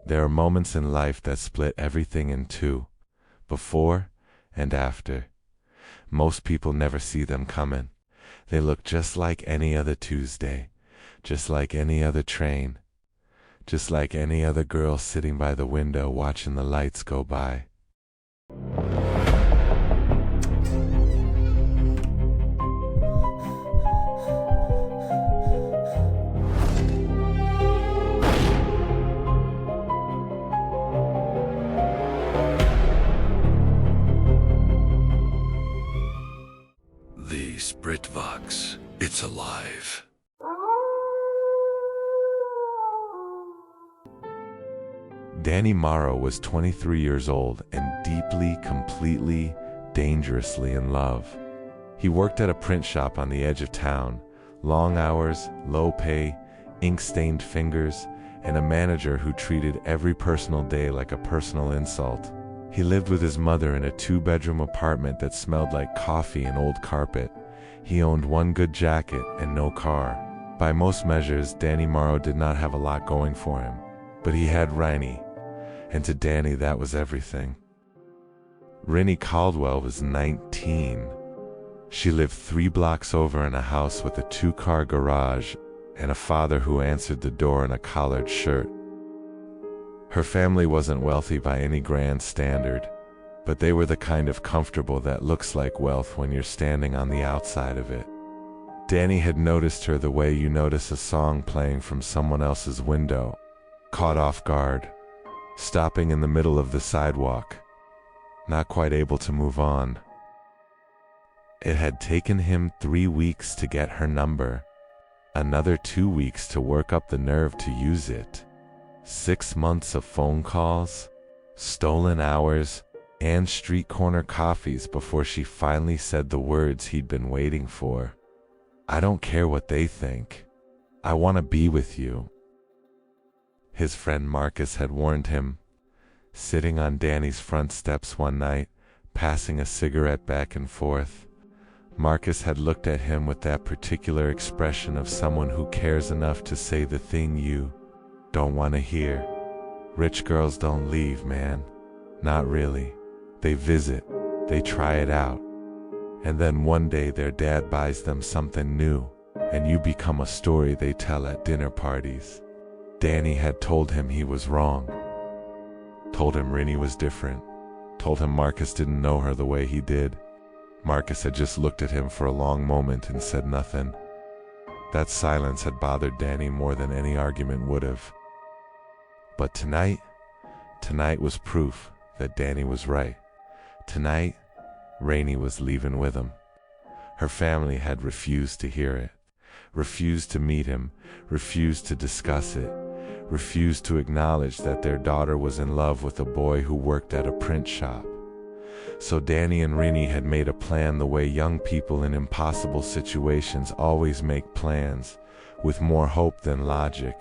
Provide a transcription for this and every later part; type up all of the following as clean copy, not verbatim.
There are moments in life that split everything in two, before and after. Most people never see them coming. They look just like any other Tuesday, just like any other train, just like any other girl sitting by the window watching the lights go by. TheSpiritVox, it's alive. Danny Morrow was 23 years old and deeply, completely, dangerously in love. He worked at a print shop on the edge of town. Long hours, low pay, ink-stained fingers, and a manager who treated every personal day like a personal insult. He lived with his mother in a 2-bedroom apartment that smelled like coffee and old carpet. He owned one good jacket and no car. By most measures, Danny Morrow did not have a lot going for him. But he had Rinnie, and to Danny that was everything. Rinnie Caldwell was 19. She lived 3 blocks over in a house with a 2-car garage and a father who answered the door in a collared shirt. Her family wasn't wealthy by any grand standard, but they were the kind of comfortable that looks like wealth when you're standing on the outside of it. Danny had noticed her the way you notice a song playing from someone else's window, caught off guard, stopping in the middle of the sidewalk, not quite able to move on. It had taken him 3 weeks to get her number, another 2 weeks to work up the nerve to use it. 6 months of phone calls, stolen hours, and street corner coffees before she finally said the words he'd been waiting for. "I don't care what they think. I want to be with you." His friend Marcus had warned him. Sitting on Danny's front steps one night, passing a cigarette back and forth, Marcus had looked at him with that particular expression of someone who cares enough to say the thing you don't want to hear. Rich girls don't leave, man. Not really. They visit, they try it out, and then one day their dad buys them something new, and you become a story they tell at dinner parties. Danny had told him he was wrong. Told him Rinnie was different. Told him Marcus didn't know her the way he did. Marcus had just looked at him for a long moment and said nothing. That silence had bothered Danny more than any argument would have. But tonight was proof that Danny was right. Tonight, Rinnie was leaving with him. Her family had refused to hear it, refused to meet him, refused to discuss it, refused to acknowledge that their daughter was in love with a boy who worked at a print shop. So Danny and Rinnie had made a plan the way young people in impossible situations always make plans, with more hope than logic,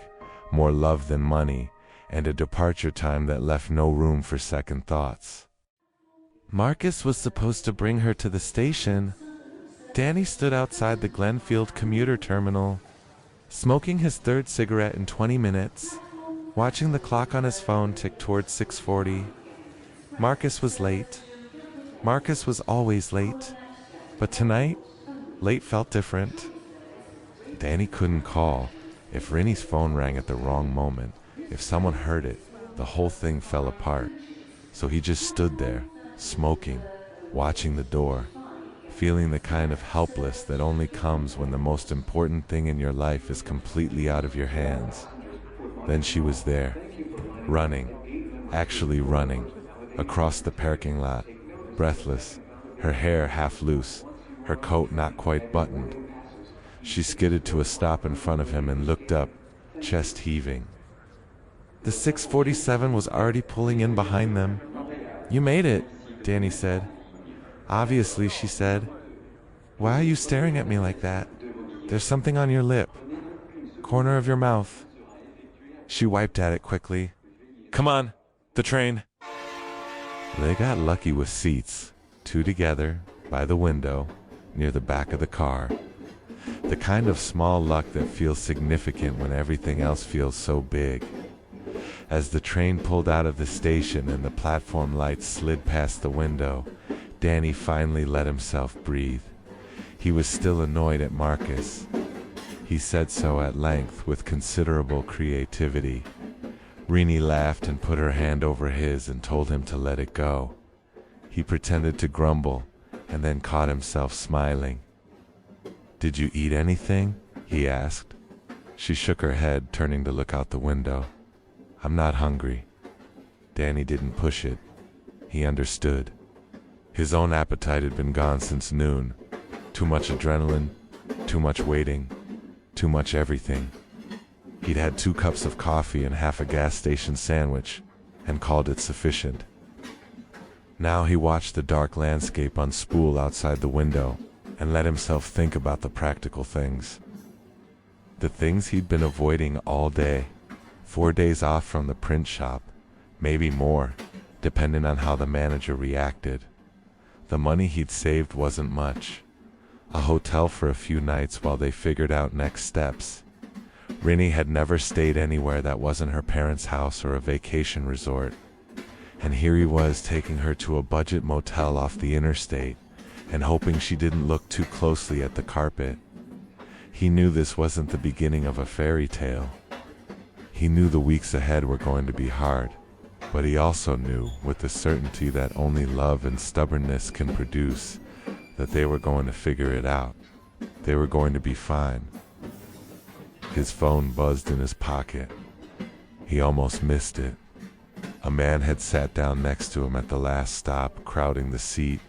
more love than money, and a departure time that left no room for second thoughts. Marcus was supposed to bring her to the station. Danny stood outside the Glenfield commuter terminal, smoking his 3rd cigarette in 20 minutes, watching the clock on his phone tick towards 6:40. Marcus was late. Marcus was always late. But tonight, late felt different. Danny couldn't call. If Rinnie's phone rang at the wrong moment, if someone heard it, the whole thing fell apart. So he just stood there, smoking, watching the door, feeling the kind of helpless that only comes when the most important thing in your life is completely out of your hands. Then she was there, running, actually running, across the parking lot, breathless, her hair half loose, her coat not quite buttoned. She skidded to a stop in front of him and looked up, chest heaving. The 647 was already pulling in behind them. "You made it," Danny said. "Obviously," she said. "Why are you staring at me like that? There's something on your lip. Corner of your mouth." She wiped at it quickly. "Come on, the train." They got lucky with seats, 2 together, by the window, near the back of the car. The kind of small luck that feels significant when everything else feels so big. As the train pulled out of the station and the platform lights slid past the window, Danny finally let himself breathe. He was still annoyed at Marcus. He said so at length with considerable creativity. Rinnie laughed and put her hand over his and told him to let it go. He pretended to grumble and then caught himself smiling. "Did you eat anything?" he asked. She shook her head, turning to look out the window. "I'm not hungry." Danny didn't push it. He understood. His own appetite had been gone since noon. Too much adrenaline, too much waiting, too much everything. He'd had 2 cups of coffee and half a gas station sandwich, and called it sufficient. Now he watched the dark landscape unspool outside the window, and let himself think about the practical things. The things he'd been avoiding all day. 4 days off from the print shop, maybe more, depending on how the manager reacted. The money he'd saved wasn't much. A hotel for a few nights while they figured out next steps. Rinnie had never stayed anywhere that wasn't her parents' house or a vacation resort. And here he was taking her to a budget motel off the interstate and hoping she didn't look too closely at the carpet. He knew this wasn't the beginning of a fairy tale. He knew the weeks ahead were going to be hard, but he also knew, with the certainty that only love and stubbornness can produce, that they were going to figure it out. They were going to be fine. His phone buzzed in his pocket. He almost missed it. A man had sat down next to him at the last stop, crowding the seat,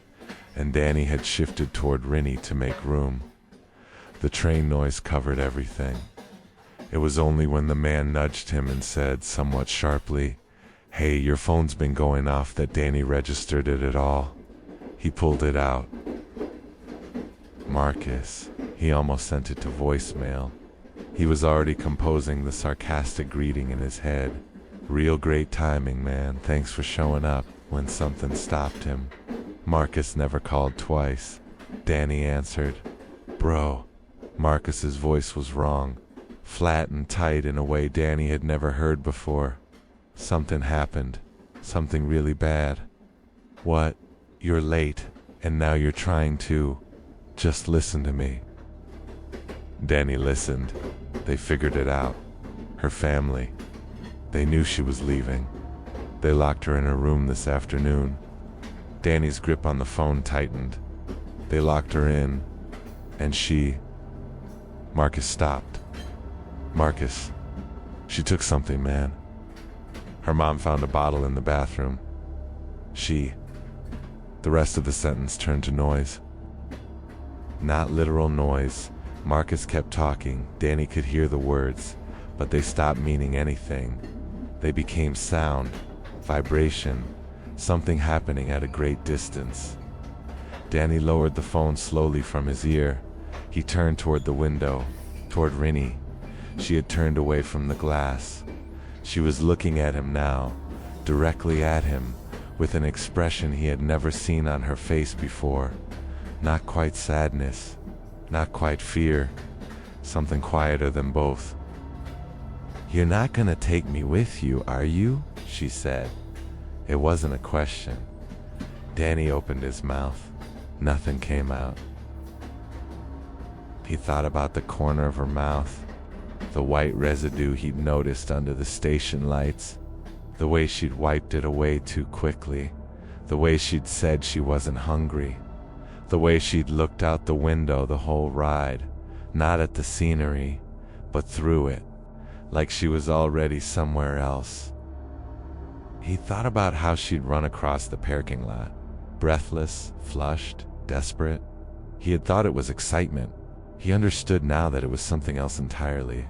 and Danny had shifted toward Rinnie to make room. The train noise covered everything. It was only when the man nudged him and said, somewhat sharply, "Hey, your phone's been going off," that Danny registered it at all. He pulled it out. Marcus. He almost sent it to voicemail. He was already composing the sarcastic greeting in his head. "Real great timing, man. Thanks for showing up," when something stopped him. Marcus never called twice. Danny answered. "Bro." Marcus's voice was wrong, flat and tight in a way Danny had never heard before. "Something happened. Something really bad." "What? You're late, and now you're trying to... Just listen to me." Danny listened. They figured it out. Her family. They knew she was leaving. They locked her in her room this afternoon. Danny's grip on the phone tightened. They locked her in, and she... Marcus stopped. "Marcus, she took something, man. Her mom found a bottle in the bathroom. She..." The rest of the sentence turned to noise. Not literal noise. Marcus kept talking. Danny could hear the words, but they stopped meaning anything. They became sound, vibration, something happening at a great distance. Danny lowered the phone slowly from his ear. He turned toward the window, toward Rinnie. She had turned away from the glass. She was looking at him now, directly at him, with an expression he had never seen on her face before. Not quite sadness, not quite fear, something quieter than both. "You're not gonna take me with you, are you?" she said. It wasn't a question. Danny opened his mouth. Nothing came out. He thought about the corner of her mouth, the white residue he'd noticed under the station lights, the way she'd wiped it away too quickly, the way she'd said she wasn't hungry, the way she'd looked out the window the whole ride, not at the scenery, but through it, like she was already somewhere else. He thought about how she'd run across the parking lot, breathless, flushed, desperate. He had thought it was excitement. He understood now that it was something else entirely.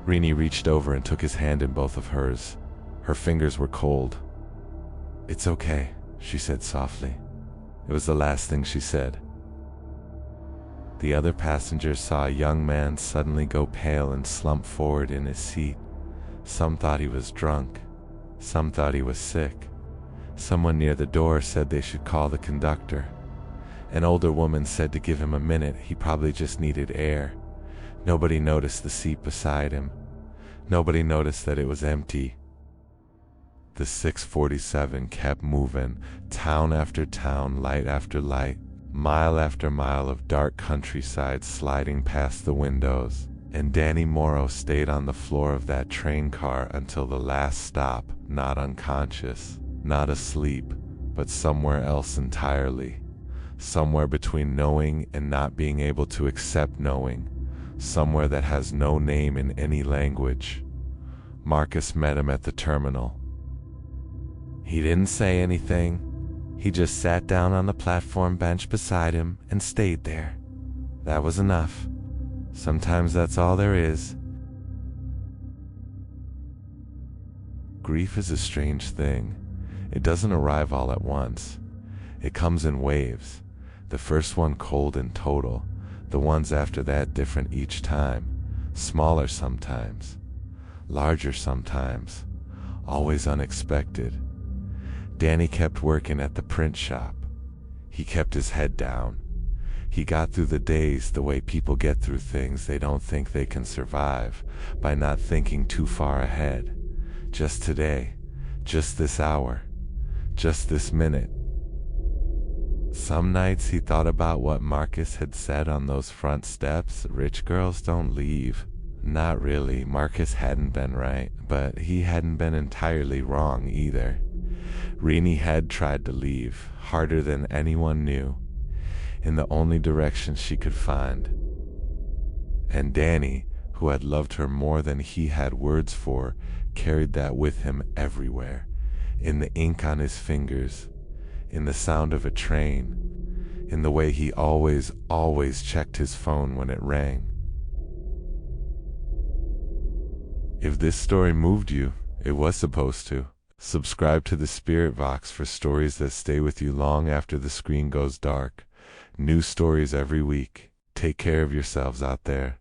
Rinnie reached over and took his hand in both of hers. Her fingers were cold. "It's okay," she said softly. It was the last thing she said. The other passengers saw a young man suddenly go pale and slump forward in his seat. Some thought he was drunk. Some thought he was sick. Someone near the door said they should call the conductor. An older woman said to give him a minute, he probably just needed air. Nobody noticed the seat beside him. Nobody noticed that it was empty. The 647 kept moving, town after town, light after light, mile after mile of dark countryside sliding past the windows. And Danny Morrow stayed on the floor of that train car until the last stop, not unconscious, not asleep, but somewhere else entirely. Somewhere between knowing and not being able to accept knowing. Somewhere that has no name in any language. Marcus met him at the terminal. He didn't say anything. He just sat down on the platform bench beside him and stayed there. That was enough. Sometimes that's all there is. Grief is a strange thing. It doesn't arrive all at once. It comes in waves. The first one cold and total. The ones after that different each time. Smaller sometimes. Larger sometimes. Always unexpected. Danny kept working at the print shop. He kept his head down. He got through the days the way people get through things they don't think they can survive, by not thinking too far ahead. Just today, just this hour, just this minute. Some nights he thought about what Marcus had said on those front steps. Rich girls don't leave. Not really, Marcus hadn't been right, but he hadn't been entirely wrong either. Rinnie had tried to leave, harder than anyone knew, in the only direction she could find. And Danny, who had loved her more than he had words for, carried that with him everywhere, in the ink on his fingers, in the sound of a train, in the way he always checked his phone when it rang. If this story moved you, it was supposed to. Subscribe to the Spirit Vox for stories that stay with you long after the screen goes dark. New stories every week. Take care of yourselves out there.